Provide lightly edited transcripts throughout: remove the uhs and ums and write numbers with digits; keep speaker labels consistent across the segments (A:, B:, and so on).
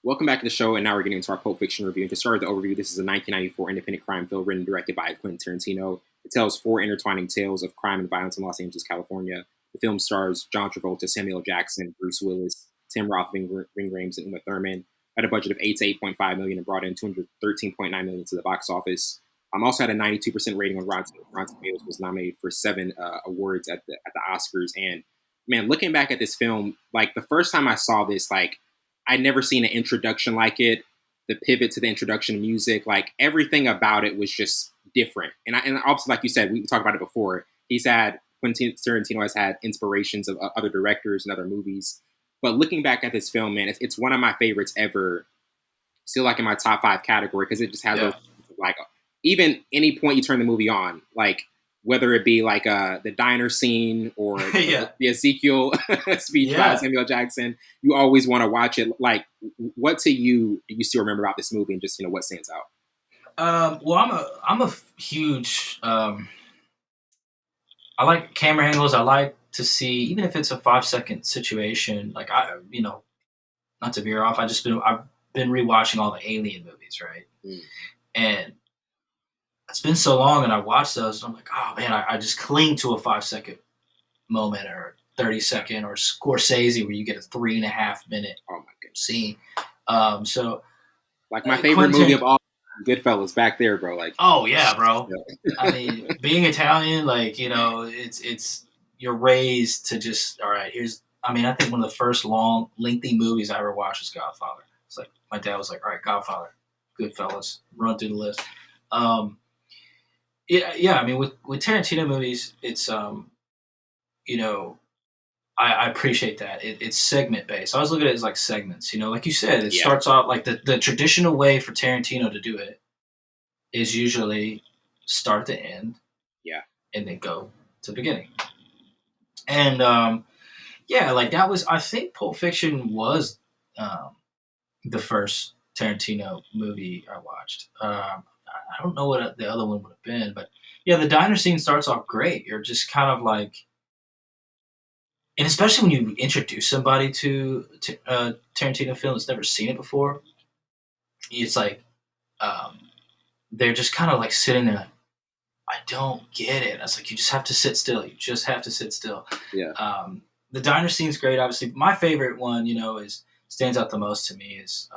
A: Welcome back to the show, and now we're getting into our Pulp Fiction review. And to start the overview, this is a 1994 independent crime film written and directed by Quentin Tarantino. It tells four intertwining tales of crime and violence in Los Angeles, California. The film stars John Travolta, Samuel L. Jackson, Bruce Willis, Tim Roth, Ving Rhames, and Uma Thurman. Had a budget of 8 to 8.5 million and brought in 213.9 million to the box office. Also had a 92% rating on Rotten Tomatoes. Was nominated for 7 awards at the Oscars. And man, looking back at this film, like the first time I saw this, like I'd never seen an introduction like it. The pivot to the introduction of music, like everything about it was just different. And obviously, like you said, we talked about it before. Quentin Tarantino has had inspirations of other directors and other movies. But looking back at this film, man, it's one of my favorites ever. Still like in my top 5 category because it just has those, like, even any point you turn the movie on, like whether it be like the diner scene or the Ezekiel speech by Samuel Jackson, you always want to watch it. Like, what to you do you still remember about this movie, and just what stands out?
B: Well, I'm a huge. I like camera angles. I like to see, even if it's a 5-second situation. Like not to veer off. I've been rewatching all the Alien movies, right? And it's been so long, and I watched those, and I'm like, oh man, I just cling to a 5-second moment or 30-second, or Scorsese where you get a 3.5-minute scene. So
A: like my favorite movie of all, Goodfellas, back there, bro. Like,
B: oh yeah, bro. I mean, being Italian, like, it's you're raised to just, all right, I think one of the first long, lengthy movies I ever watched was Godfather. It's like my dad was like, all right, Godfather, Goodfellas, run through the list. Yeah. I mean, with Tarantino movies, it's I appreciate that it's segment based. I always look at it as like segments. Like you said, it starts off like the traditional way for Tarantino to do it is usually start to end, and then go to the beginning. And like that was, I think Pulp Fiction was the first Tarantino movie I watched. I don't know what the other one would have been, but yeah, the diner scene starts off great. You're just kind of like, and especially when you introduce somebody to a Tarantino film that's never seen it before, it's like they're just kind of like sitting there like, I don't get it. It's like, you just have to sit still. You just have to sit still.
A: Yeah.
B: The diner scene's great, obviously. My favorite one, stands out the most to me is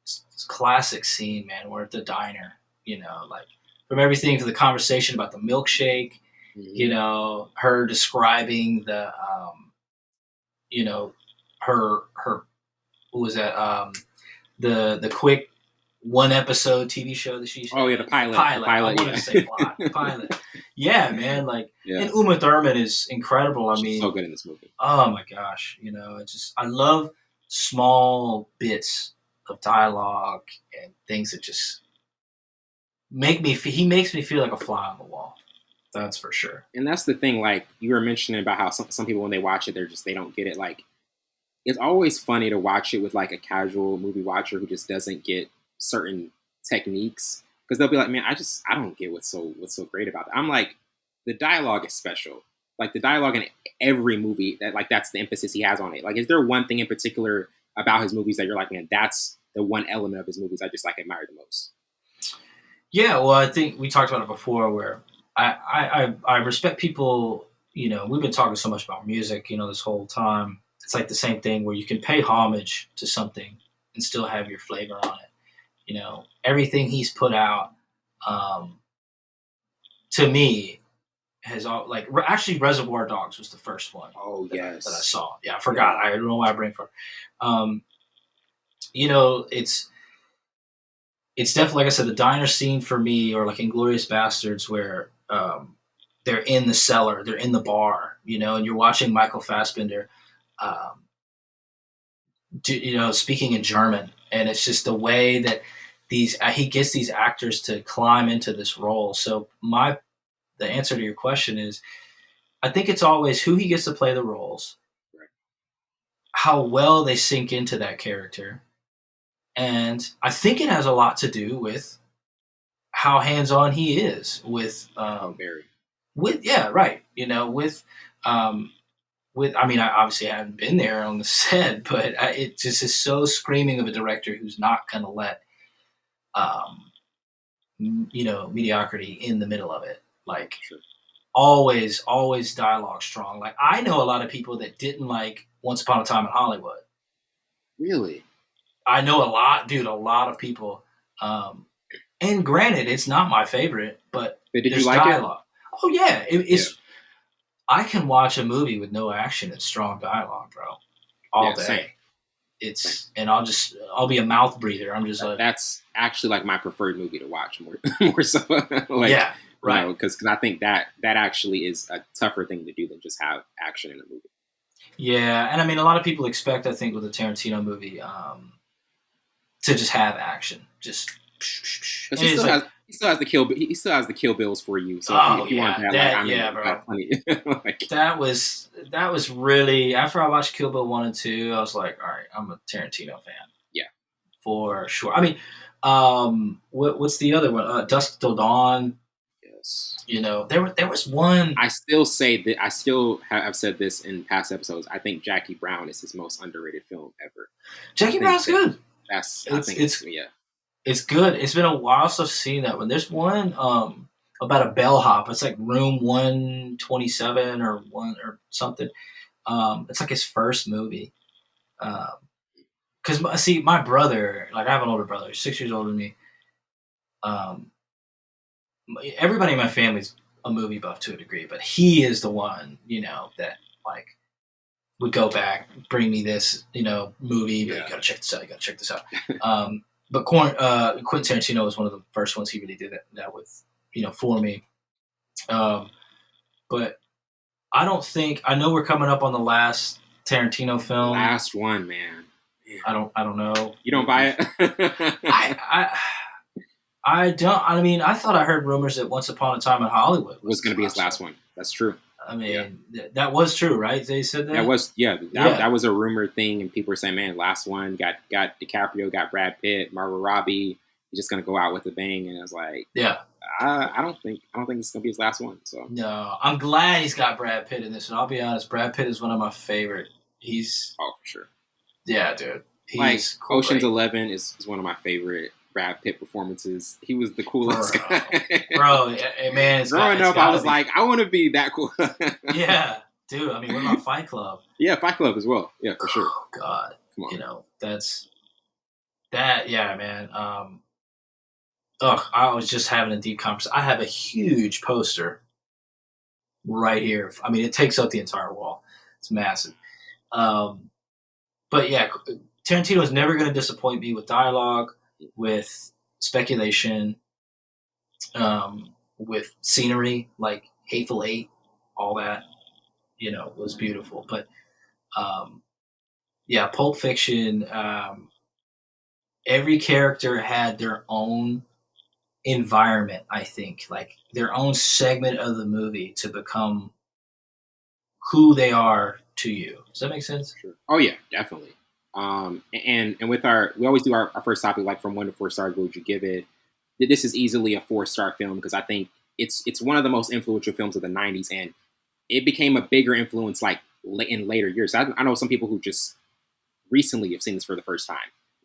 B: this classic scene, man, we're at the diner. Like from everything to the conversation about the milkshake, her describing the, her, what was that? The quick 1-episode TV show that she.
A: Oh yeah, the pilot.
B: I wanted to say plot. Pilot. Yeah, man. Like, and Uma Thurman is incredible. I mean,
A: so good in this movie.
B: Oh my gosh, I love small bits of dialogue and things that just he makes me feel like a fly on the wall. That's for sure.
A: And that's the thing, like you were mentioning about how some people, when they watch it, they don't get it. Like, it's always funny to watch it with like a casual movie watcher who just doesn't get certain techniques, because they'll be like, man, I don't get what's so great about it. I'm like, the dialogue is special. Like the dialogue in every movie, that's the emphasis he has on it. Like, is there one thing in particular about his movies that you're like, man, that's the one element of his movies I just like admire the most?
B: Yeah, well, I think we talked about it before, where I respect people. We've been talking so much about music, this whole time. It's like the same thing where you can pay homage to something and still have your flavor on it. Everything he's put out, to me, has all, like, actually Reservoir Dogs was the first one.
A: Oh, yes.
B: That I saw. Yeah, I forgot. I don't know why I bring it for. It's definitely, like I said, the diner scene for me, or like Inglourious Bastards, where they're in the cellar, they're in the bar, and you're watching Michael Fassbender, speaking in German, and it's just the way that he gets these actors to climb into this role. So the answer to your question is, I think it's always who he gets to play the roles, how well they sink into that character. And I think it has a lot to do with how hands-on he is with,
A: Barry.
B: with, yeah, right. With I mean, I obviously haven't been there on the set, but it just is so screaming of a director who's not going to let, um, mediocrity in the middle of it. Like,
A: Sure.
B: always dialogue strong. Like, I know a lot of people that didn't like Once Upon a Time in Hollywood.
A: Really?
B: I know a lot of people. And granted, it's not my favorite, but
A: Did you
B: there's
A: like
B: dialogue. Oh yeah,
A: Yeah.
B: I can watch a movie with no action and strong dialogue, bro, all day.
A: Same.
B: And I'll be a mouth breather. I'm just like,
A: That's actually like my preferred movie to watch more so. Like,
B: yeah, right.
A: Because I think that actually is a tougher thing to do than just have action in a movie.
B: Yeah, and I mean, a lot of people expect, I think, with a Tarantino movie, to just have action, just.
A: Because he still has the Kill Bills for you. So if you want that, like, I mean,
B: bro.
A: got plenty. Like,
B: that was really, after I watched Kill Bill 1 and 2, I was like, all right, I'm a Tarantino fan.
A: Yeah,
B: for sure. I mean, what's the other one? Dusk Till Dawn.
A: yes.
B: There was one.
A: I still say that I still have said this in past episodes. I think Jackie Brown is his most underrated film ever.
B: Jackie Brown's good.
A: It's
B: good. It's been a while since I've seen that one. There's one about a bellhop. It's like Room 127 or something. It's like his first movie. Because see, my brother, like, I have an older brother, he's 6 years older than me. Everybody in my family's a movie buff to a degree, but he is the one, that, like, would go back, bring me this, movie. But you gotta check this out. You gotta check this out. But Quentin Tarantino was one of the first ones he really did that with, for me. But I don't think, I know we're coming up on the last Tarantino film.
A: Last one, man.
B: I don't know.
A: You don't buy it?
B: I don't. I mean, I thought I heard rumors that Once Upon a Time in Hollywood
A: was going to be his last one. That's true.
B: I mean, that was true, right? They said that?
A: That was, that was a rumor thing, and people were saying, man, last one, got DiCaprio, got Brad Pitt, Margot Robbie, he's just going to go out with a bang, and I was like, I don't think it's going to be his last one. So
B: no, I'm glad he's got Brad Pitt in this, and I'll be honest, Brad Pitt is one of my favorite.
A: For sure.
B: Yeah, dude.
A: He's Ocean's 11 is one of my favorite Brad Pitt performances. He was the coolest guy.
B: Bro, man.
A: Growing up, I was like, I want to be that cool.
B: Yeah, dude. I mean, what about Fight Club?
A: Yeah, Fight Club as well. Yeah, for sure.
B: Oh, God.
A: Come on.
B: Yeah, man. I was just having a deep conversation. I have a huge poster right here. I mean, it takes up the entire wall. It's massive. But yeah, Tarantino is never going to disappoint me with dialogue, with speculation, with scenery, like Hateful Eight, all that, was beautiful. But Pulp Fiction, every character had their own environment, I think, like their own segment of the movie to become who they are to you. Does that make sense?
A: Sure. Oh yeah, definitely. And with we always do our first topic, like from 1 to 4 stars, what would you give it? This is easily a 4-star film because I think it's one of the most influential films of the 90s, and it became a bigger influence like in later years. I know some people who just recently have seen this for the first time,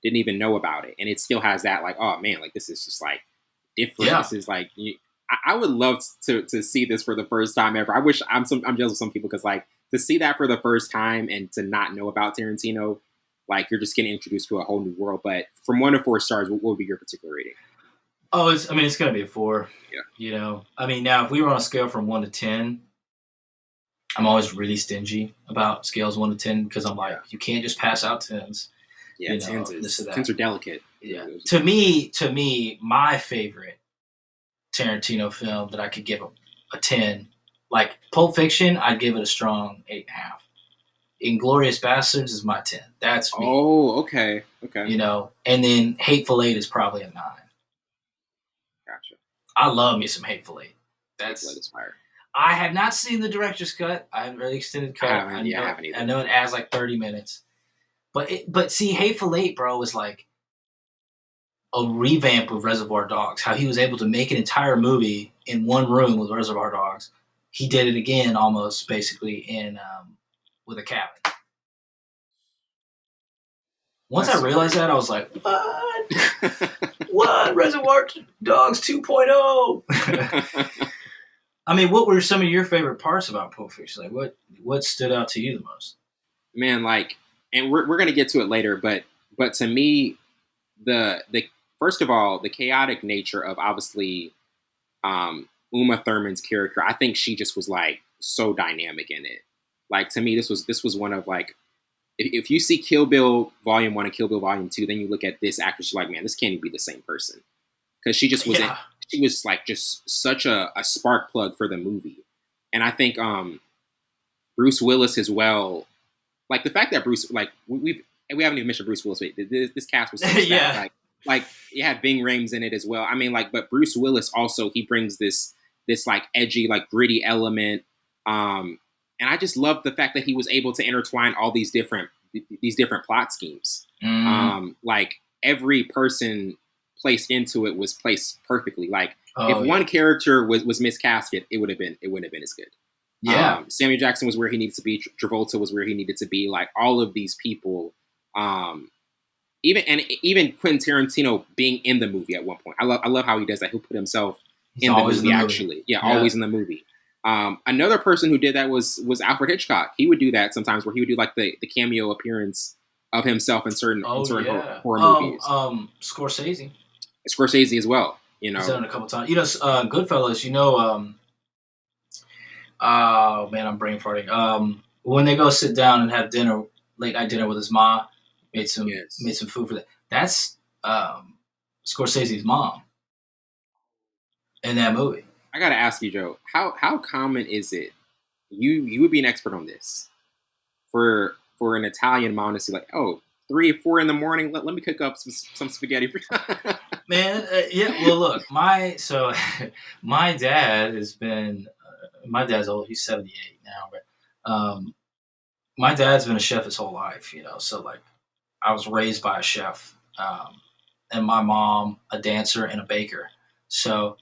A: didn't even know about it, and it still has that like, oh man, like this is just like different. Yeah. This is like I would love to see this for the first time ever. I wish I'm jealous of some people because like to see that for the first time and to not know about Tarantino. Like, you're just getting introduced to a whole new world. But from 1 to 4 stars, what would be your particular rating?
B: Oh, it's going to be a 4.
A: Yeah.
B: I mean, now, if we were on a scale from 1 to 10, I'm always really stingy about scales 1 to 10 because I'm like, you can't just pass out 10s.
A: Yeah, 10s are delicate.
B: Yeah. To me, my favorite Tarantino film that I could give a 10, like Pulp Fiction, I'd give it a strong 8.5. Inglourious Bastards is my 10. That's me.
A: Oh, okay.
B: And then Hateful Eight is probably a 9.
A: Gotcha.
B: I love me some Hateful Eight.
A: That's fire.
B: I have not seen the director's cut. I haven't really extended cut.
A: I haven't either.
B: I know it adds like 30 minutes. But see, Hateful Eight, bro, was like a revamp of Reservoir Dogs. How he was able to make an entire movie in one room with Reservoir Dogs. He did it again almost basically in with a cabin. Once I realized that, I was like, what? What? Reservoir Dogs 2.0? I mean, what were some of your favorite parts about Pulp Fiction? Like, what stood out to you the most?
A: Man, like, and we're gonna get to it later, but to me, the first of all, the chaotic nature of obviously Uma Thurman's character, I think she just was like so dynamic in it. Like to me, this was one of like, if you see Kill Bill Volume 1 and Kill Bill Volume 2, then you look at this actress, you're like, man, this can't even be the same person, because she just was she was like just such a spark plug for the movie. And I think Bruce Willis as well. Like the fact that Bruce, like we haven't even mentioned Bruce Willis. This cast was so stacked.
B: Yeah.
A: Like it had Ving Rhames in it as well. I mean, like, but Bruce Willis also, he brings this like edgy, like gritty element. And I just love the fact that he was able to intertwine all these different plot schemes. Like every person placed into it was placed perfectly. Like if one character was miscast, it wouldn't have been as good.
B: Yeah.
A: Samuel Jackson was where he needed to be. Travolta was where he needed to be. Like all of these people, even Quentin Tarantino being in the movie at one point. I love how he does that. He'll put himself in the movie. Actually, always in the movie. Another person who did that was Alfred Hitchcock. He would do that sometimes, where he would do like the cameo appearance of himself in certain horror movies.
B: Scorsese
A: as well. You know,
B: he's done it a couple times. You know, Goodfellas. You know, oh man, I'm brain farting. When they go sit down and have dinner, late night dinner with his mom, made some food for that. That's Scorsese's mom in that movie.
A: I gotta ask you, Joe, how common is it? You would be an expert on this. For an Italian mom to see, like, 3 or 4 in the morning, let me cook up some spaghetti for you.
B: Man, yeah. Well, look, my dad has been. My dad's old. He's 78 now, but my dad's been a chef his whole life. You know, so like I was raised by a chef, and my mom a dancer and a baker. So,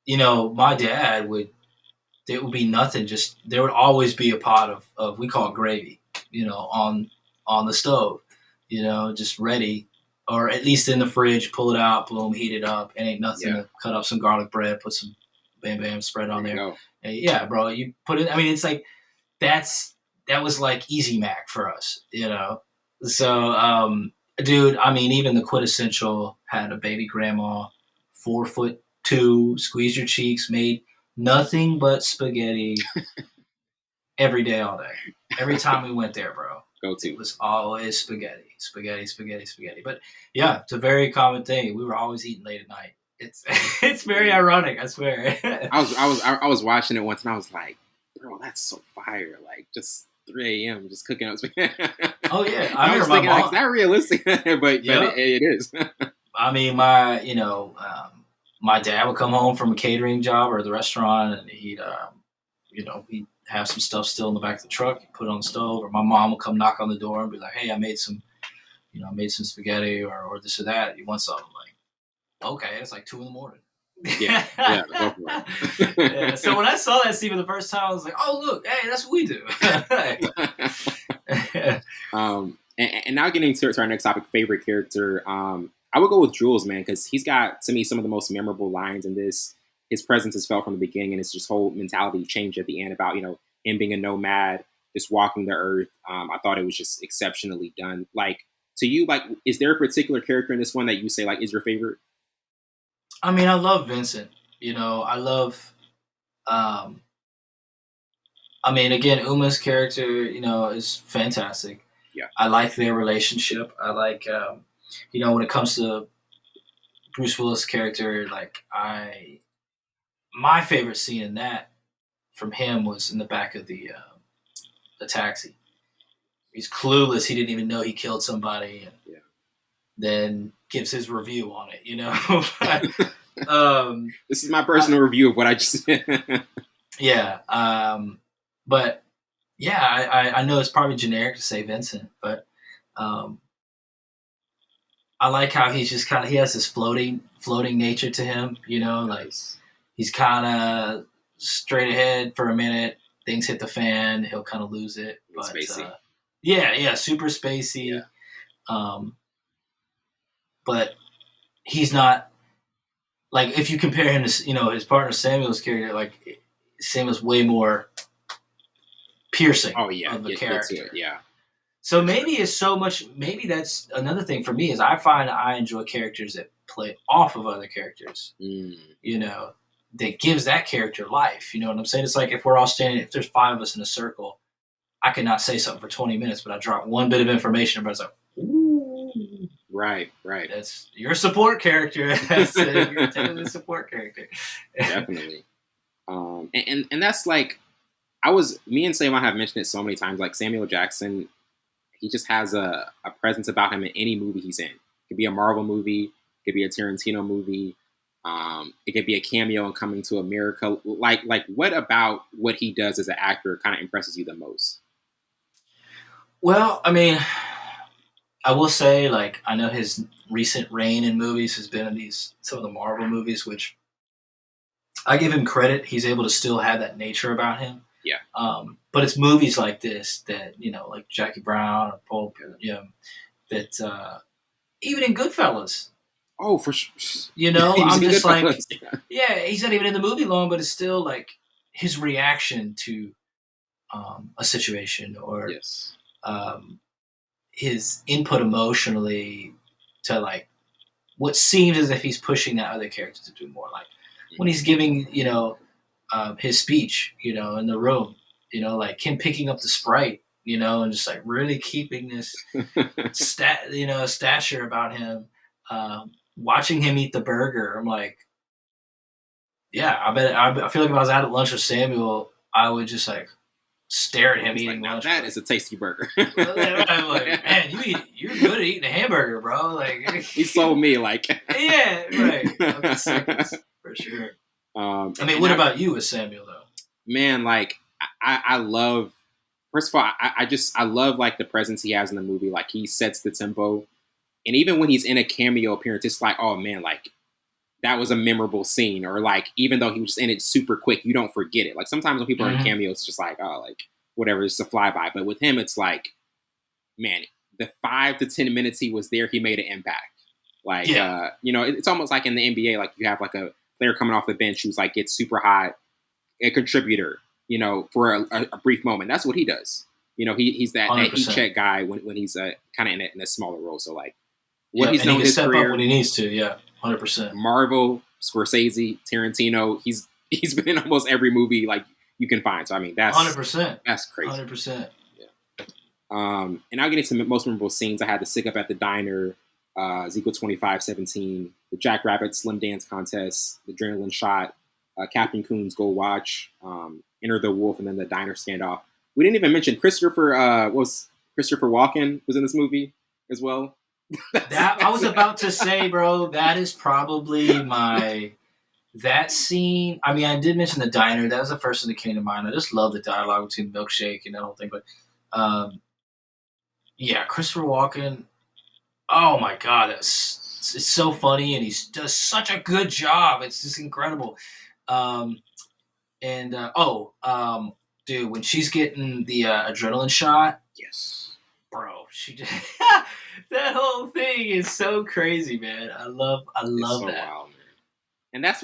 B: you know, my dad it would be nothing. Just there would always be a pot of we call it gravy, you know, on the stove, you know, just ready, or at least in the fridge. Pull it out, boom, heat it up. It ain't nothing to cut up some garlic bread, put some bam spread on there. And yeah, bro, you put it. I mean, it's like that was like Easy Mac for us, you know. So, dude, I mean, even the quintessential had a baby grandma, 4'2", squeeze your cheeks, made nothing but spaghetti every day, all day. Every time we went there, bro. It was always spaghetti. But yeah, it's a very common thing. We were always eating late at night. It's very ironic, I swear.
A: I was watching it once and I was like, bro, that's so fire. Like just 3 a.m. just cooking up spaghetti.
B: Oh yeah,
A: I was thinking like, it's not realistic, but it is.
B: I mean, my dad would come home from a catering job or the restaurant, and he'd have some stuff still in the back of the truck, put it on the stove, or my mom would come knock on the door and be like, "Hey, I made some spaghetti or this or that. You want something?" Like, okay, it's like 2 a.m.
A: Yeah, go for it.
B: Yeah. So when I saw that scene for the first time, I was like, "Oh, look, hey, that's what we do."
A: And now getting to our next topic, favorite character. I would go with Jules, man, because he's got, to me, some of the most memorable lines in this. His presence is felt from the beginning, and his just whole mentality changed at the end about, you know, him being a nomad, just walking the earth. I thought it was just exceptionally done. Like, to you, like, is there a particular character in this one that you say, like, is your favorite?
B: I mean, I love Vincent. You know, I love, I mean, again, Uma's character, you know, is fantastic.
A: Yeah.
B: I like their relationship. I like, you know, when it comes to Bruce Willis' character, like, my favorite scene in that from him was in the back of the taxi. He's clueless. He didn't even know he killed somebody. And then gives his review on it, you know?
A: This is my personal review of what I just said.
B: Yeah. But yeah, I know it's probably generic to say Vincent, but I like how he's just he has this floating nature to him, you know, like he's kind of straight ahead for a minute, things hit the fan, he'll kind of lose it. But
A: Spacey.
B: yeah, super spacey.
A: Yeah.
B: But he's not like, if you compare him to, his partner Samuel's character, like Samuel's way more piercing.
A: Oh yeah,
B: of the character.
A: Yeah.
B: So maybe it's so much. Maybe that's another thing for me is I find I enjoy characters that play off of other characters. That gives that character life. You know what I'm saying? It's like if we're all standing, if there's 5 of us in a circle, I could not say something for 20 minutes, but I drop one bit of information. Everybody's like, "Ooh,
A: right.
B: That's your support character. You're technically a support character."
A: Definitely. And that's like, me and Sam have mentioned it so many times. Like Samuel Jackson, he just has a presence about him in any movie he's in. It could be a Marvel movie, it could be a Tarantino movie, it could be a cameo in Coming to America. Like what about what he does as an actor kind of impresses you the most?
B: Well, I mean, I will say, like, I know his recent reign in movies has been in some of the Marvel movies, which I give him credit. He's able to still have that nature about him.
A: Yeah.
B: But it's movies like this that, like Jackie Brown or Pulp, that even in Goodfellas.
A: Oh, for sure.
B: I'm just like, yeah, he's not even in the movie long, but it's still like his reaction to a situation or his input emotionally to like what seems as if he's pushing that other character to do more. Like when he's giving, his speech, in the room, like him picking up the Sprite, and just like really keeping this stature about him. Watching him eat the burger, I'm like, yeah, I feel like if I was out at lunch with Samuel, I would just like stare at him eating lunch.
A: That is a tasty burger.
B: I'm like, man, you're good at eating a hamburger, bro. Like
A: he sold me, like
B: yeah, right. Seconds, for sure. What about you with Samuel though?
A: Man, like I love. First of all, I love like the presence he has in the movie. Like he sets the tempo, and even when he's in a cameo appearance, it's like, oh man, like that was a memorable scene. Or like even though he was just in it super quick, you don't forget it. Like sometimes when people are in cameos, it's just like, oh, like whatever, it's a flyby. But with him, it's like, man, the 5 to 10 minutes he was there, he made an impact. Like it's almost like in the NBA, like you have like a player coming off the bench who's like gets super hot, a contributor, for a brief moment. That's what he does. He's that heat check guy when he's kind of in a smaller role. So like what he's done in his career,
B: up when he needs to. Yeah, 100%.
A: Marvel, Scorsese, Tarantino. He's been in almost every movie like you can find. So I mean that's
B: 100%.
A: That's crazy.
B: 100%.
A: Yeah. And I'll get into most memorable scenes. I had the Sick Up at the Diner, Ezekiel 25:17, the Jack Rabbit Slim Dance Contest, the Adrenaline Shot, Captain Coon's Gold Watch, Enter the Wolf, and then the Diner Standoff. We didn't even mention Christopher Walken was in this movie as well.
B: I was about to say, bro, that is probably that scene. I mean, I did mention the diner. That was the first thing that came to mind. I just love the dialogue between Milkshake and that whole thing. But yeah, Christopher Walken. Oh my God, it's so funny, and he does such a good job. It's just incredible. Dude, when she's getting the adrenaline shot,
A: yes,
B: bro, she just that whole thing is so crazy, man. I love
A: so
B: that.
A: Wild, man.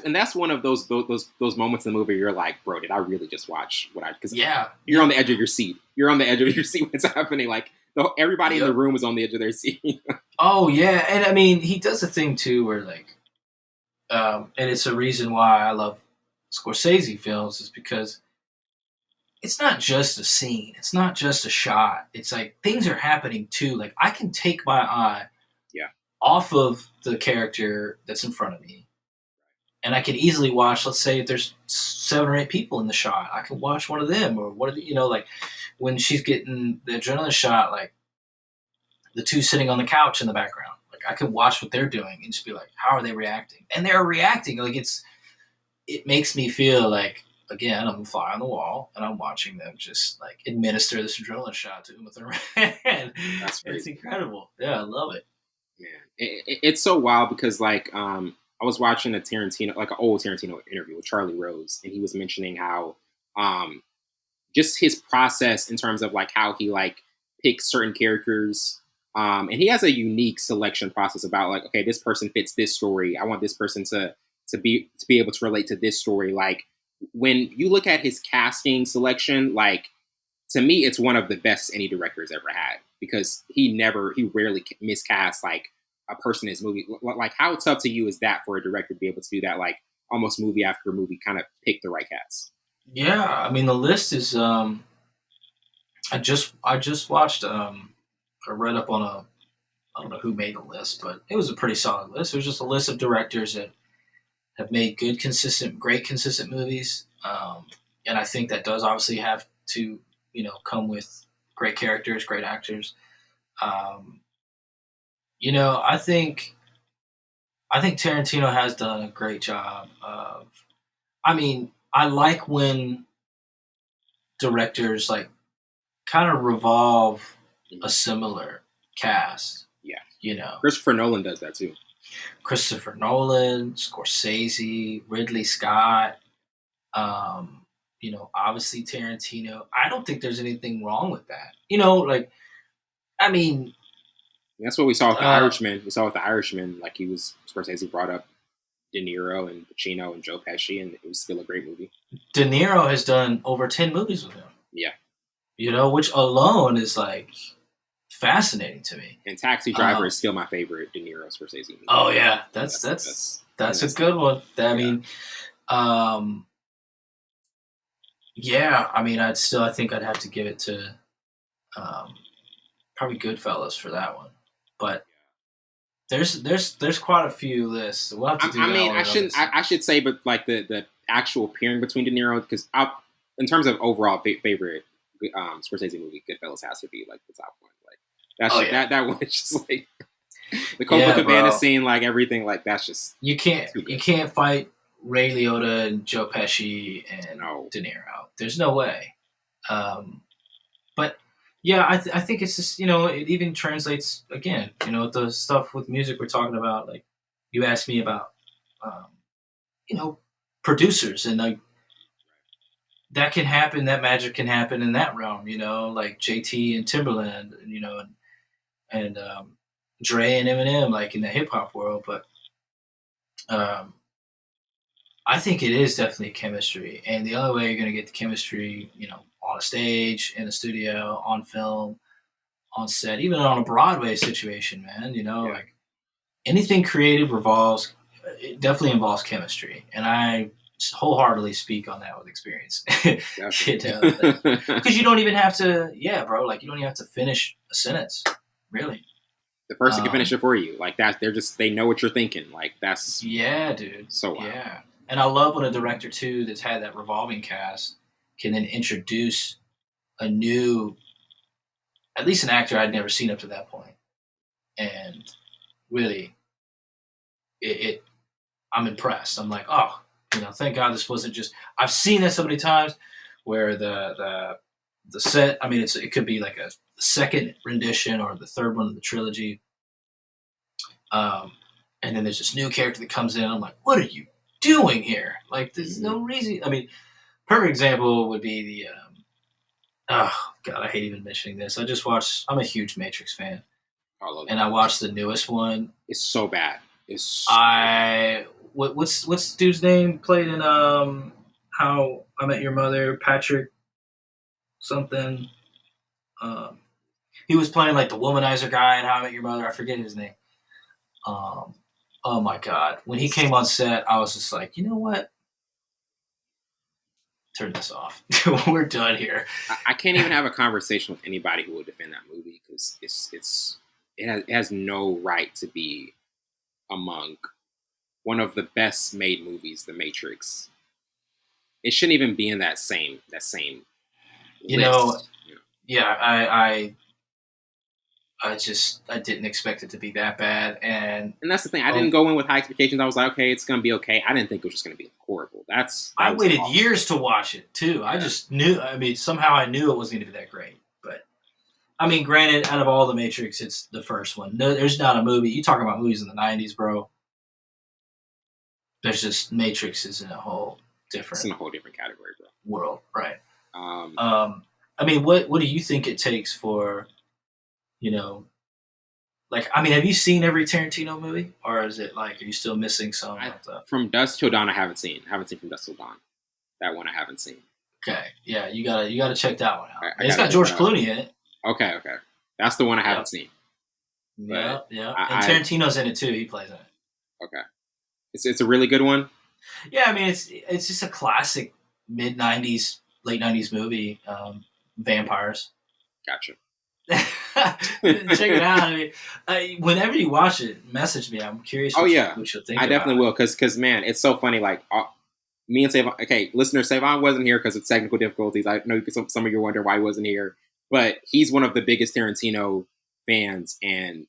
A: And that's one of those moments in the movie where you're like, bro, did I really just watch what I? Because you're on the edge of your seat. You're on the edge of your seat when it's happening. Like everybody in the room is on the edge of their seat.
B: Oh yeah, and I mean he does a thing too where like, and it's a reason why I love Scorsese films is because it's not just a scene. It's not just a shot. It's like things are happening too. Like I can take my eye off of the character that's in front of me, and I can easily watch. Let's say if there's 7 or 8 people in the shot, I can watch one of them or what like when she's getting the adrenaline shot, like the 2 sitting on the couch in the background. Like I can watch what they're doing and just be like, how are they reacting? And they're reacting like it makes me feel like. Again, I'm a fly on the wall, and I'm watching them just like administer this adrenaline shot to Uma Thurman. That's crazy. It's incredible. Yeah, I love it.
A: Man, it's so wild because like I was watching a Tarantino, like an old Tarantino interview with Charlie Rose, and he was mentioning how just his process in terms of like how he like picks certain characters. And he has a unique selection process about like, okay, this person fits this story. I want this person to be able to relate to this story. Like when you look at his casting selection, like to me, it's one of the best any director's ever had because he rarely miscast like a person in his movie. Like how tough to you is that for a director to be able to do that? Like almost movie after movie, kind of pick the right cast.
B: Yeah, I mean the list is. I just watched. I read up on I don't know who made the list, but it was a pretty solid list. It was just a list of directors that have made great consistent movies. And I think that does obviously have to, come with great characters, great actors. Um, I think Tarantino has done a great job of. I mean, I like when directors like kind of revolve a similar cast.
A: Yeah, Christopher Nolan does that too.
B: Christopher Nolan, Scorsese, Ridley Scott, obviously Tarantino. I don't think there's anything wrong with that. I mean,
A: that's what we saw with The Irishman. We saw with The Irishman, like Scorsese brought up De Niro and Pacino and Joe Pesci, and it was still a great movie.
B: De Niro has done over 10 movies with him.
A: Yeah.
B: Which alone is like fascinating to me.
A: And Taxi Driver is still my favorite De Niro Scorsese movie.
B: Oh yeah, that's a good one. I mean, I think I'd have to give it to probably Goodfellas for that one. But there's quite a few lists. We'll have to do
A: I should say, but like the actual pairing between De Niro, because in terms of overall favorite Scorsese movie, Goodfellas has to be like the top one. Like that one is just like the Copacabana scene, like everything, like that's just
B: you can't fight Ray Liotta and Joe Pesci and De Niro. There's no way. But yeah, I think it's just it even translates again. The stuff with music we're talking about. Like you asked me about, producers and like that can happen. That magic can happen in that realm. Like JT and Timberland. And Dre and Eminem, like in the hip hop world, but I think it is definitely chemistry, and the only way you're going to get the chemistry, on a stage, in a studio, on film, on set, even on a Broadway situation, man. Like anything creative it definitely involves chemistry, and I wholeheartedly speak on that with experience. Because you don't even have to, bro. Like you don't even have to finish a sentence. Really,
A: the person can finish it for you. Like that, they know what you're thinking. Like that's
B: dude.
A: So wow.
B: Yeah, and I love when a director too that's had that revolving cast can then introduce a new, at least an actor I'd never seen up to that point, and really, I'm impressed. I'm like, oh, thank God this wasn't just. I've seen this so many times where the set. I mean, it could be like a second rendition or the third one of the trilogy. And then there's this new character that comes in. I'm like, what are you doing here? Like, there's no reason. I mean, perfect example would be the. Oh God, I hate even mentioning this. I'm a huge Matrix fan, I watched the newest one.
A: It's so bad.
B: What's the dude's name played in How I Met Your Mother? Patrick something. He was playing like the womanizer guy in How I Met Your Mother. I forget his name. Oh my God. When he came on set, I was just like, you know what? Turn this off. We're done here.
A: I can't even have a conversation with anybody who will defend that movie because it has no right to be among one of the best made movies, The Matrix. It shouldn't even be in that same list.
B: Yeah, I didn't expect it to be that bad, and
A: that's the thing. I didn't go in with high expectations. I was like, okay, it's gonna be okay. I didn't think it was just gonna be horrible.
B: I waited years to watch it too. Yeah. I just knew. I mean, somehow I knew it wasn't gonna be that great. But I mean, granted, out of all the Matrix, it's the first one. No, there's not a movie. You talking about movies in the '90s, bro? There's just Matrix is in a whole different.
A: It's in a whole different category, bro.
B: World, right? I mean, what do you think it takes for, you know, like, I mean, have you seen every Tarantino movie, or is it like, are you still missing some of the?
A: From Dusk Till Dawn, I haven't seen. From Dusk Till Dawn. That one I haven't seen.
B: Okay, yeah, you gotta check that one out. It's
A: gotta
B: got George
A: check it out.
B: Clooney in it.
A: Okay. That's the one I
B: Yep.
A: haven't seen.
B: Yeah. And Tarantino's in it too. He plays in it.
A: Okay. It's a really good one.
B: Yeah, I mean, it's just a classic mid '90s, late '90s movie. Vampires.
A: Gotcha.
B: Check it out. I mean, whenever you watch it, message me. I'm curious. What you'll think.
A: I definitely will. Because man, it's so funny. Like me and Savon. Okay, listeners, Savon wasn't here because of technical difficulties. I know some of you wonder why he wasn't here, but he's one of the biggest Tarantino fans, and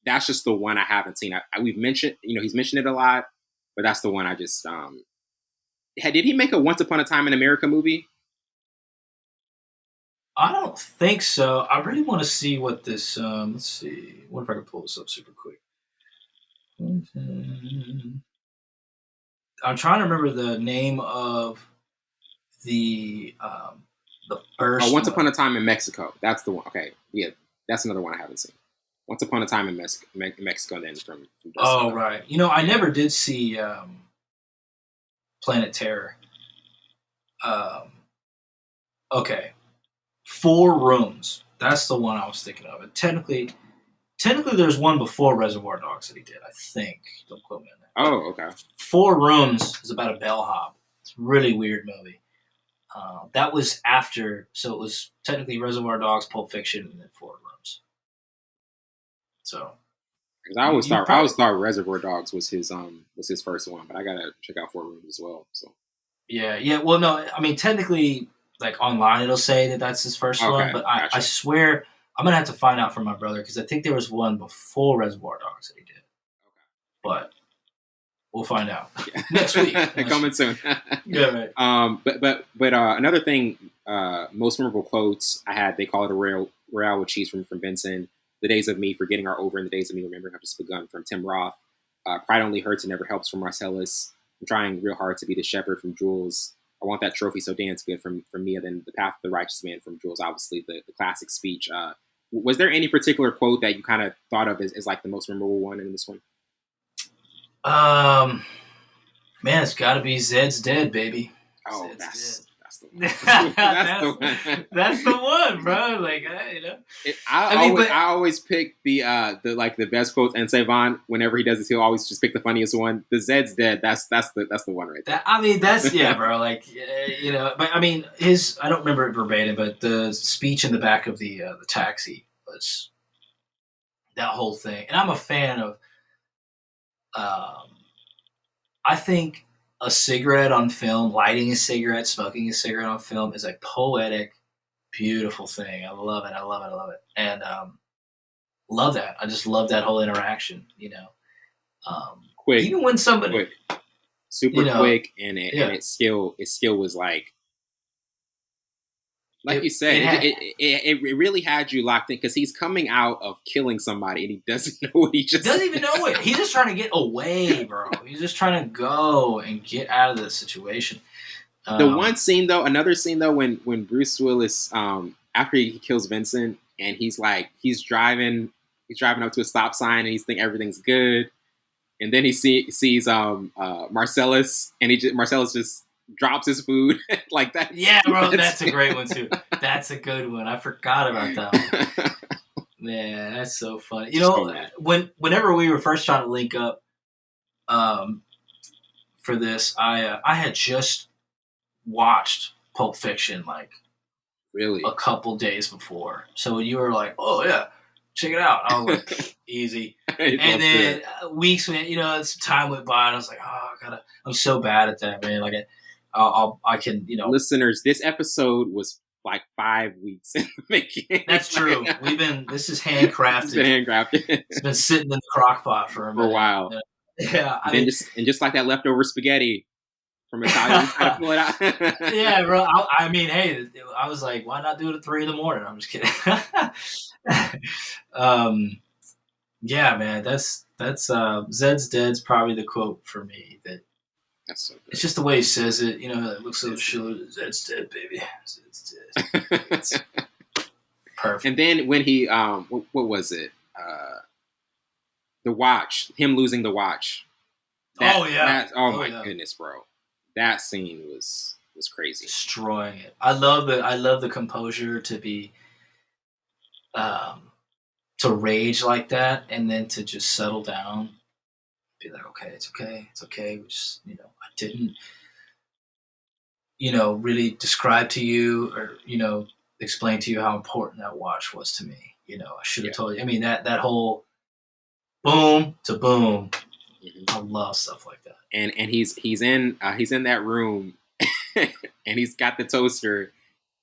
A: that's just the one I haven't seen. We've mentioned, he's mentioned it a lot, but that's the one I just. Did he make a Once Upon a Time in America movie?
B: I don't think so. I really want to see what this. Let's see. I wonder if I can pull this up super quick. I'm trying to remember the name of the first.
A: Once Upon a Time in Mexico. That's the one. Okay, yeah, that's another one I haven't seen. Once Upon a Time in Mexico. Then from
B: oh right, I never did see Planet Terror. Okay, 4 Rooms. That's the one I was thinking of. And technically, there's one before Reservoir Dogs that he did. I think. Don't quote me on that.
A: Oh, okay.
B: 4 Rooms is about a bellhop. It's a really weird movie. That was after, so it was technically Reservoir Dogs, Pulp Fiction, and then 4 Rooms. So,
A: because I always thought Reservoir Dogs was his first one, but I gotta check out 4 Rooms as well. So
B: yeah. Well, no, I mean technically, like online, it'll say that that's his first one, but I swear I'm gonna have to find out from my brother because I think there was one before Reservoir Dogs that he did. Okay, but we'll find out next week.
A: Coming soon.
B: Yeah, right.
A: But another thing, most memorable quotes I had. They call it a Royale with cheese from Benson. The days of me forgetting are over, and the days of me remembering have just begun from Tim Roth. Pride only hurts and never helps from Marcellus. I'm trying real hard to be the shepherd from Jules. I want that trophy so dance good from Mia. Then the path of the righteous man from Jules. Obviously the classic speech. Was there any particular quote that you kind of thought of as like the most memorable one in this one?
B: Man, it's got to be Zed's dead, baby.
A: Oh,
B: Zed's
A: that's
B: dead.
A: the one.
B: That's the one, bro. Like,
A: I always pick the best quotes, and Savon, whenever he does this, he'll always just pick the funniest one. The Zed's dead. That's the one right there.
B: I mean, that's bro. Like, but I mean, I don't remember it verbatim, but the speech in the back of the taxi was that whole thing, and I'm a fan of. I think a cigarette on film, lighting a cigarette, smoking a cigarette on film is a poetic, beautiful thing. I love it. And love that. I just love that whole interaction,
A: Quick.
B: Even when somebody...
A: Quick. Super quick, and it still was like you said, it really had you locked in because he's coming out of killing somebody and he doesn't know what he just
B: doesn't even know it. He's just trying to get away, bro. He's just trying to go and get out of the situation.
A: Another scene though, when Bruce Willis, after he kills Vincent and he's driving up to a stop sign and he's thinking everything's good, and then he sees Marcellus and Marcellus just drops his food like that.
B: Yeah, bro, that's a great one too. That's a good one. I forgot about that one. Man, that's so funny. Whenever we were first trying to link up for this, I had just watched Pulp Fiction like
A: really
B: a couple days before. So when you were like, "Oh yeah, check it out," I was like, "Easy." And then weeks went, some time went by, and I was like, "Oh, I'm so bad at that, man." Like I can,
A: Listeners, this episode was like 5 weeks in the making.
B: That's true. This is handcrafted. It's been sitting in the crock pot for a
A: while.
B: Yeah.
A: Just like that leftover spaghetti from Italian, trying to pull it out.
B: Yeah, bro. I mean, hey, I was like, why not do it at 3 a.m? I'm just kidding. Yeah, man, that's Zed's Dead's probably the quote for me that
A: That's so good.
B: It's just the way he says it. You know, it looks so sure. That's dead, baby. It's dead. It's perfect.
A: And then when he, what was it? The watch. Him losing the watch. My goodness, bro. That scene was crazy.
B: Destroying it. I love the composure to be, to rage like that, and then to just settle down, be like, okay, it's okay. We just, I didn't, really describe to you or explain to you how important that watch was to me. I should have told you. I mean, that whole boom to boom. Mm-hmm. I love stuff like that.
A: And he's in that room, and he's got the toaster,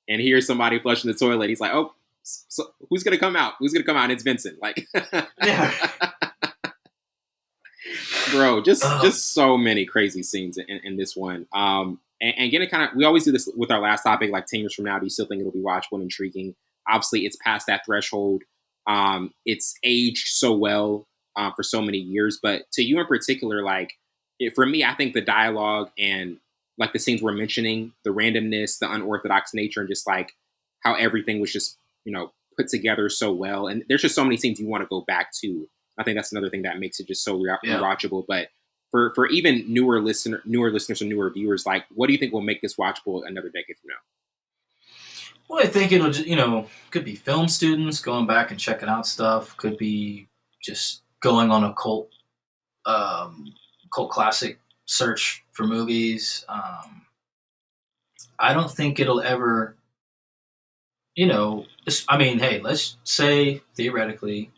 A: and he hears somebody flushing the toilet. He's like, oh. So who's gonna come out? And it's Vincent. Like, bro, just so many crazy scenes in this one. And getting kind of, we always do this with our last topic. Like 10 years from now, do you still think it'll be watchable and intriguing? Obviously, it's past that threshold. It's aged so well for so many years. But to you in particular, like for me, I think the dialogue and like the scenes we're mentioning, the randomness, the unorthodox nature, and just like how everything was just put together so well. And there's just so many scenes you want to go back to. I think that's another thing that makes it just so rewatchable. But for even newer listeners and newer viewers, like, what do you think will make this watchable another decade from now?
B: Well, I think it'll just, could be film students going back and checking out stuff. Could be just going on a cult classic search for movies. I don't think it'll ever, I mean, hey, let's say theoretically,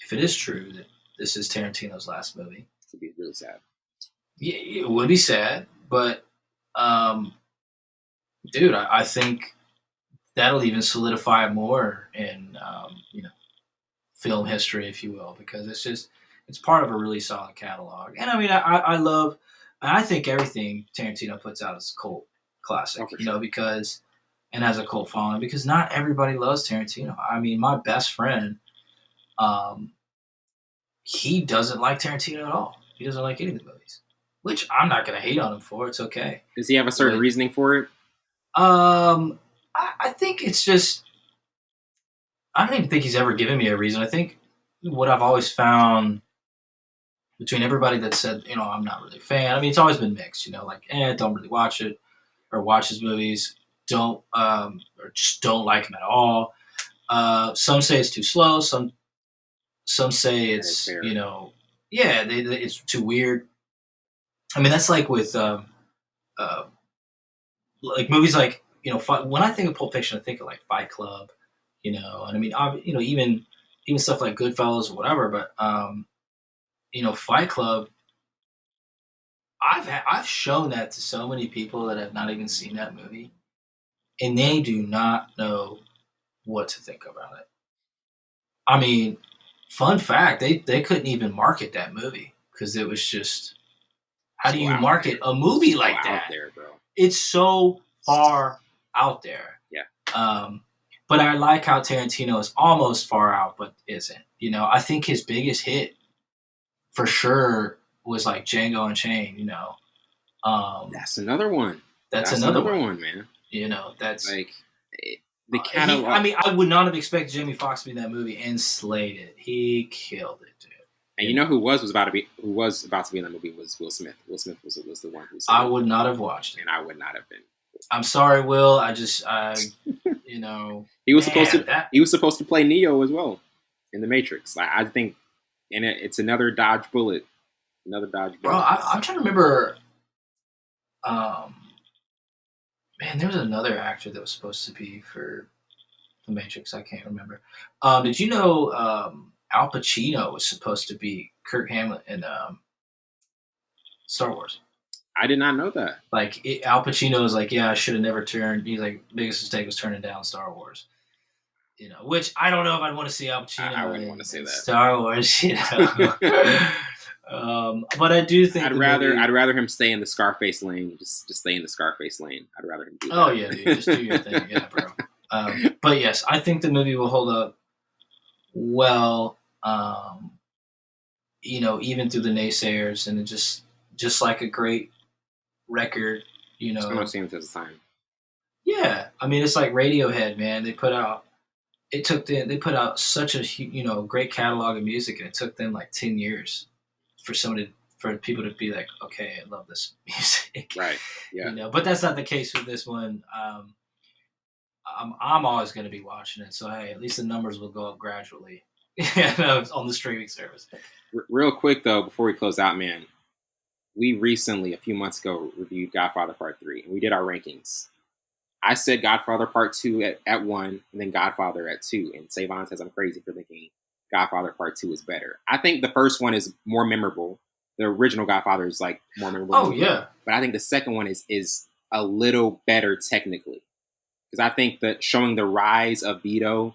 B: if it is true that this is Tarantino's last movie,
A: it would be really sad.
B: Yeah, it would be sad, but, dude, I think that'll even solidify more in, film history, if you will, because it's part of a really solid catalog. And I mean, I think everything Tarantino puts out is cult classic, because. And has a cult following, because not everybody loves Tarantino. I mean, my best friend, he doesn't like Tarantino at all. He doesn't like any of the movies, which I'm not going to hate on him for. It's okay.
A: Does he have a certain reasoning for it?
B: I think it's just, I don't even think he's ever given me a reason. I think what I've always found between everybody that said, I'm not really a fan. I mean, it's always been mixed, like, don't really watch it or watch his movies. Don't or just don't like him at all. Some say it's too slow. Some say it's it's too weird. I mean, that's like with like movies like when I think of Pulp Fiction, I think of like Fight Club, and I mean even stuff like Goodfellas or whatever. But Fight Club, I've shown that to so many people that have not even seen that movie. And they do not know what to think about it. I mean, fun fact, they couldn't even market that movie because it was just, how do you market a movie like that?
A: Out there, bro.
B: It's so far out there.
A: Yeah.
B: But I like how Tarantino is almost far out, but isn't. I think his biggest hit, for sure, was like Django Unchained.
A: That's another one.
B: That's another one,
A: man.
B: That's
A: like the catalog.
B: I would not have expected Jamie Foxx to be in that movie, and slayed it. He killed it, dude.
A: And who was about to be in that movie was Will Smith. Will Smith was the one who.
B: I would not have watched it,
A: and I would not have been.
B: I'm sorry, Will. I
A: he was supposed to play Neo as well in the Matrix. Like, I think, and it's another dodge bullet.
B: Bro, I'm trying to remember. Man, there was another actor that was supposed to be for The Matrix. I can't remember. Did you know Al Pacino was supposed to be Kirk Hamlet in Star Wars?
A: I did not know that.
B: Like, Al Pacino was like, yeah, I should have never turned. He's like, biggest mistake was turning down Star Wars. Which I don't know if I'd want to see Al Pacino.
A: I wouldn't want to say that.
B: Star Wars, but I do think
A: I'd rather him stay in the Scarface lane. Just stay in the Scarface lane. I'd rather him do that.
B: Oh yeah, dude, just do your thing, yeah, bro. But yes, I think the movie will hold up well. Even through the naysayers, and it just like a great record. You
A: It's going to
B: know,
A: stand the test of time.
B: yeah. I mean, it's like Radiohead, man. They put out such a great catalog of music, and it took them like 10 years for people to be like, okay, I love this music.
A: Right. Yeah.
B: But that's not the case with this one. I'm always going to be watching it, so hey, at least the numbers will go up gradually. On the streaming service.
A: Real quick though, before we close out, man, we recently, a few months ago, reviewed Godfather Part 3, and we did our rankings. I said Godfather Part 2 at 1, and then Godfather at 2, and Savon says I'm crazy for thinking Godfather Part 2 is better. I think the first one is more memorable. The original Godfather is like more memorable.
B: Oh, yeah.
A: But I think the second one is a little better technically. Because I think that showing the rise of Vito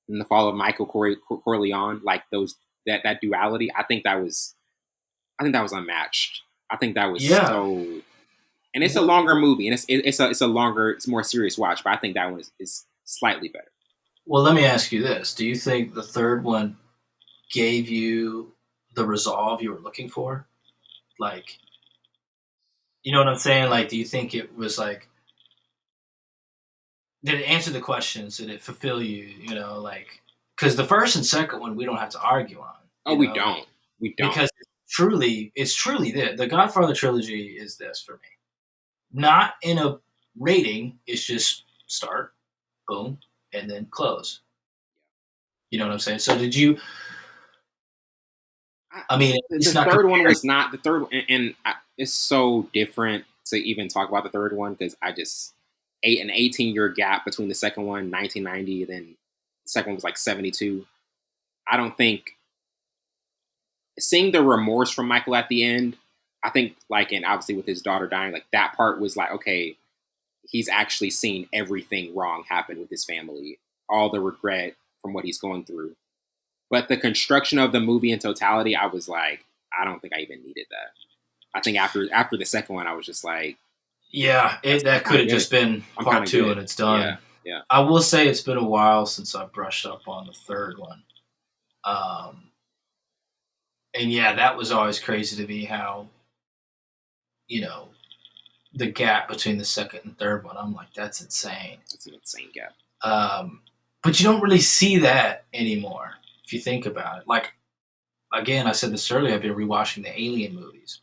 A: and the fall of Michael Corleone, like that duality, I think that was unmatched. I think that was so. And it's a longer movie, and it's more serious watch. But I think that one is slightly better.
B: Well, let me ask you this: do you think the third one gave you the resolve you were looking for? Like, you know what I'm saying? Like, do you think it was like, did it answer the questions? Did it fulfill you? You know, like, because the first and second one we don't have to argue on.
A: Oh, we don't.
B: Because it's truly the Godfather trilogy is this for me. Not in a rating. It's just start, boom, and then close. You know what I'm saying? So did you? I mean,
A: the third one was not the third, and it's so different to even talk about the third one because I just an 18-year gap between the second one, 1990, then the second one was like 72. I don't think seeing the remorse from Michael at the end, I think like, and obviously with his daughter dying, like that part was like, okay, he's actually seen everything wrong happen with his family, all the regret from what he's going through. But the construction of the movie in totality, I was like, I don't think I even needed that. I think after the second one, I was just like,
B: yeah, that could have just been part 2 and it's done.
A: Yeah.
B: I will say it's been a while since I brushed up on the third one. And yeah, that was always crazy to me how, the gap between the second and third one. I'm like, that's insane.
A: It's an insane gap.
B: But you don't really see that anymore if you think about it. Like, again, I said this earlier, I've been rewatching the Alien movies.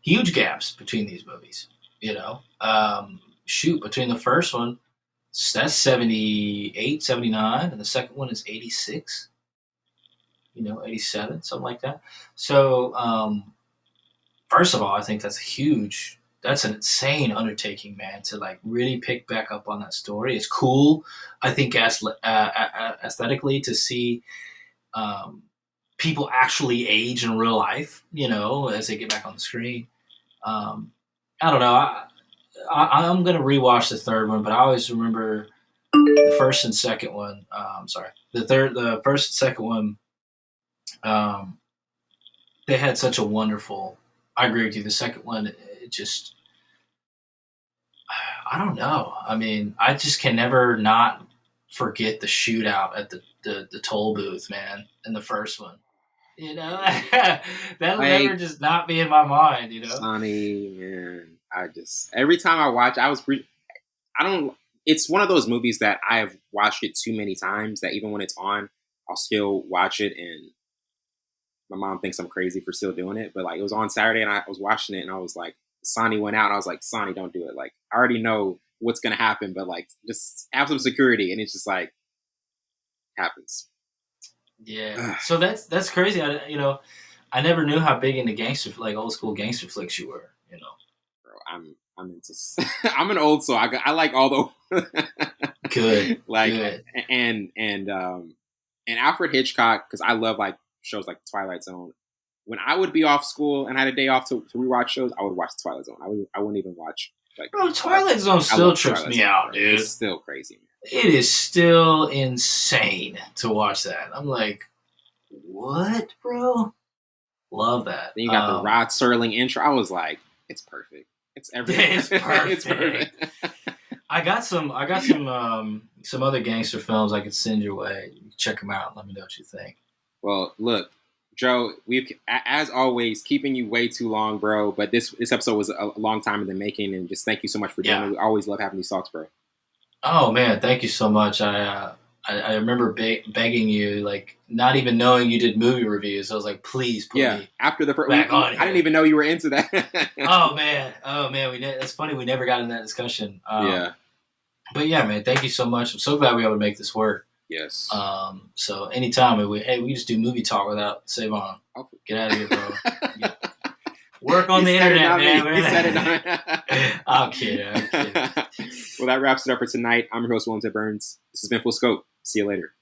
B: Huge gaps between these movies, between the first one, that's 78, 79, and the second one is 86, 87, something like that. So, first of all, I think that's an insane undertaking, man, to like really pick back up on that story. It's cool, I think, aesthetically to see people actually age in real life, as they get back on the screen. I don't know. I'm going to rewatch the third one, but I always remember the first and second one. The first and second one, they had such a wonderful, I agree with you. The second one, it just, I don't know. I mean, I just can never not forget the shootout at the toll booth, man, in the first one. That'll never just not be in my mind,
A: Sonny, man, every time I watch, it's one of those movies that I've watched it too many times that even when it's on, I'll still watch it, and my mom thinks I'm crazy for still doing it. But like, it was on Saturday and I was watching it and I was like, Sonny went out and I was like, Sonny, don't do it. Like, I already know what's going to happen, but like, just have some security. And it's just like, happens.
B: Yeah. So that's crazy. I never knew how big into old school gangster flicks you were,
A: Bro, I'm into, I'm an old soul. I like all the,
B: good.
A: Like,
B: good.
A: And Alfred Hitchcock, because I love like shows like Twilight Zone. When I would be off school and I had a day off to rewatch shows, I would watch the Twilight Zone. I wouldn't even watch like.
B: Bro, Twilight Zone still trips me out, dude.
A: It's still crazy, man.
B: It is still insane to watch that. I'm like, what, bro? Love that.
A: Then you got the Rod Serling intro. I was like, it's perfect. It's everything.
B: It's perfect.
A: It's perfect.
B: I got some other gangster films I could send your way. You check them out. Let me know what you think.
A: Well, look, Joe, we've as always keeping you way too long, bro. But this episode was a long time in the making, and just thank you so much for doing it. We always love having these talks, bro.
B: Oh man, thank you so much. I remember begging you, like not even knowing you did movie reviews. I was like, please put me
A: after the first,
B: back on
A: I didn't even know you were into that.
B: oh man, that's funny. We never got in that discussion. But yeah, man, thank you so much. I'm so glad we were able to make this work.
A: Yes.
B: So anytime we just do movie talk without Savon. Get out of here, bro. Work on the internet, man.
A: You said it.
B: I'm kidding.
A: Well, that wraps it up for tonight. I'm your host, Wellington Burns. This has been Full Scope. See you later.